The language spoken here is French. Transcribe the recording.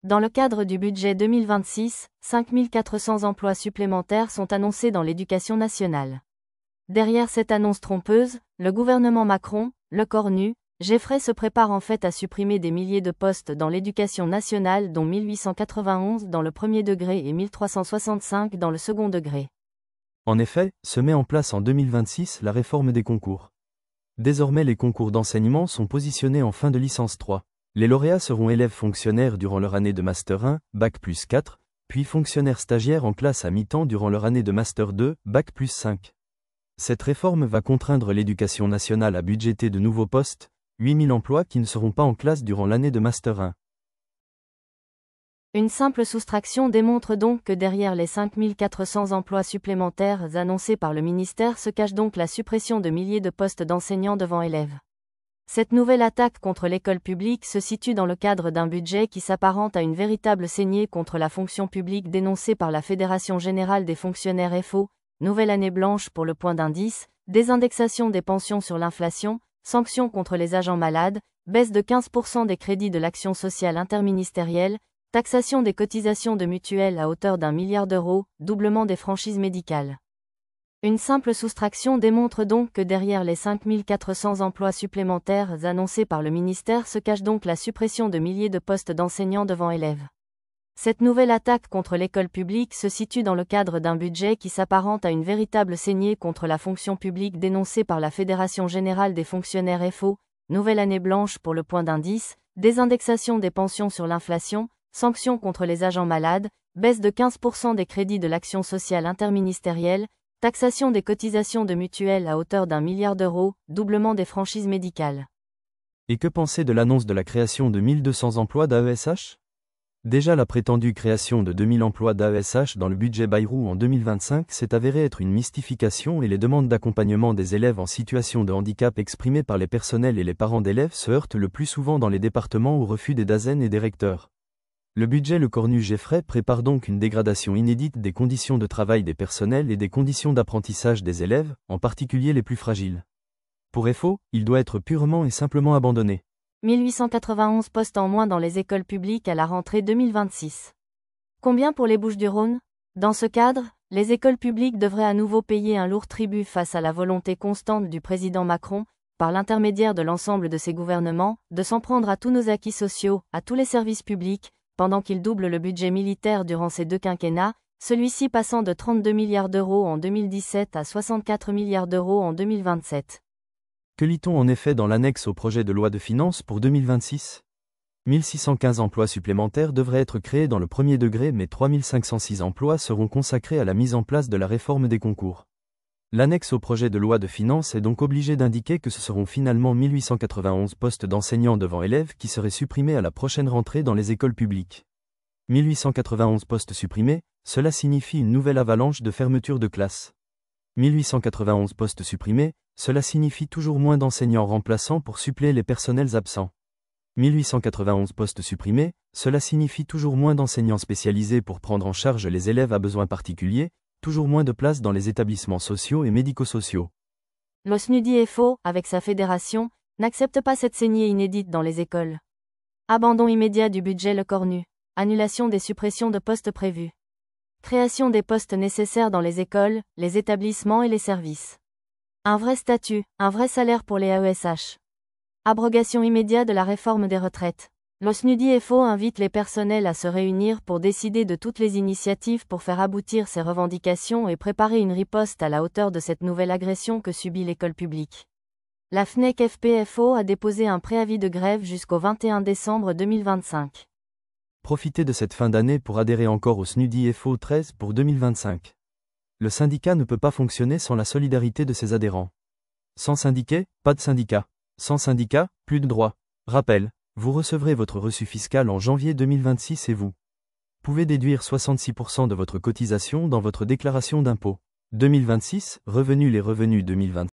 Dans le cadre du budget 2026, 5 400 emplois supplémentaires sont annoncés dans l'éducation nationale. Derrière cette annonce trompeuse, le gouvernement Macron, le cornu, Geffray se prépare en fait à supprimer des milliers de postes dans l'éducation nationale, dont 1891 dans le premier degré et 1365 dans le second degré. En effet, se met en place en 2026 la réforme des concours. Désormais les concours d'enseignement sont positionnés en fin de licence 3. Les lauréats seront élèves fonctionnaires durant leur année de Master 1, Bac plus 4, puis fonctionnaires stagiaires en classe à mi-temps durant leur année de Master 2, Bac plus 5. Cette réforme va contraindre l'éducation nationale à budgéter de nouveaux postes, 8000 emplois qui ne seront pas en classe durant l'année de Master 1. Une simple soustraction démontre donc que derrière les 5 400 emplois supplémentaires annoncés par le ministère se cache donc la suppression de milliers de postes d'enseignants devant élèves. Cette nouvelle attaque contre l'école publique se situe dans le cadre d'un budget qui s'apparente à une véritable saignée contre la fonction publique dénoncée par la Fédération Générale des Fonctionnaires FO, nouvelle année blanche pour le point d'indice, désindexation des pensions sur l'inflation, sanctions contre les agents malades, baisse de 15% des crédits de l'action sociale interministérielle, taxation des cotisations de mutuelles à hauteur d'1 milliard d'euros, doublement des franchises médicales. Une simple soustraction démontre donc que derrière les 5 400 emplois supplémentaires annoncés par le ministère se cache donc la suppression de milliers de postes d'enseignants devant élèves. Cette nouvelle attaque contre l'école publique se situe dans le cadre d'un budget qui s'apparente à une véritable saignée contre la fonction publique dénoncée par la Fédération Générale des Fonctionnaires FO, nouvelle année blanche pour le point d'indice, désindexation des pensions sur l'inflation, sanctions contre les agents malades, baisse de 15% des crédits de l'action sociale interministérielle, taxation des cotisations de mutuelles à hauteur d'1 milliard d'euros, doublement des franchises médicales. Et que penser de l'annonce de la création de 1200 emplois d'AESH ? Déjà la prétendue création de 2000 emplois d'AESH dans le budget Bayrou en 2025 s'est avérée être une mystification et les demandes d'accompagnement des élèves en situation de handicap exprimées par les personnels et les parents d'élèves se heurtent le plus souvent dans les départements au refus des DAZEN et des recteurs. Le budget Le Cornu Geffray prépare donc une dégradation inédite des conditions de travail des personnels et des conditions d'apprentissage des élèves, en particulier les plus fragiles. Pour FO, il doit être purement et simplement abandonné. 1891 postes en moins dans les écoles publiques à la rentrée 2026. Combien pour les Bouches-du-Rhône ? Dans ce cadre, les écoles publiques devraient à nouveau payer un lourd tribut face à la volonté constante du président Macron, par l'intermédiaire de l'ensemble de ses gouvernements, de s'en prendre à tous nos acquis sociaux, à tous les services publics, pendant qu'il double le budget militaire durant ces deux quinquennats, celui-ci passant de 32 milliards d'euros en 2017 à 64 milliards d'euros en 2027. Que lit-on en effet dans l'annexe au projet de loi de finances pour 2026 ? 1615 emplois supplémentaires devraient être créés dans le premier degré mais 3506 emplois seront consacrés à la mise en place de la réforme des concours. L'annexe au projet de loi de finances est donc obligée d'indiquer que ce seront finalement 1891 postes d'enseignants devant élèves qui seraient supprimés à la prochaine rentrée dans les écoles publiques. 1891 postes supprimés, cela signifie une nouvelle avalanche de fermetures de classes. 1891 postes supprimés, cela signifie toujours moins d'enseignants remplaçants pour suppléer les personnels absents. 1891 postes supprimés, cela signifie toujours moins d'enseignants spécialisés pour prendre en charge les élèves à besoins particuliers, toujours moins de places dans les établissements sociaux et médico-sociaux. Le SNUDI FO, avec sa fédération, n'accepte pas cette saignée inédite dans les écoles. Abandon immédiat du budget Le Cornu. Annulation des suppressions de postes prévues. Création des postes nécessaires dans les écoles, les établissements et les services. Un vrai statut, un vrai salaire pour les AESH. Abrogation immédiate de la réforme des retraites. Le SNUDI FO invite les personnels à se réunir pour décider de toutes les initiatives pour faire aboutir ces revendications et préparer une riposte à la hauteur de cette nouvelle agression que subit l'école publique. La FNEC FPFO a déposé un préavis de grève jusqu'au 21 décembre 2025. Profitez de cette fin d'année pour adhérer encore au SNUDI FO 13 pour 2025. Le syndicat ne peut pas fonctionner sans la solidarité de ses adhérents. Sans syndiqués, pas de syndicat. Sans syndicat, plus de droits. Rappel. Vous recevrez votre reçu fiscal en janvier 2026 et vous pouvez déduire 66% de votre cotisation dans votre déclaration d'impôt. 2026, les revenus 2020.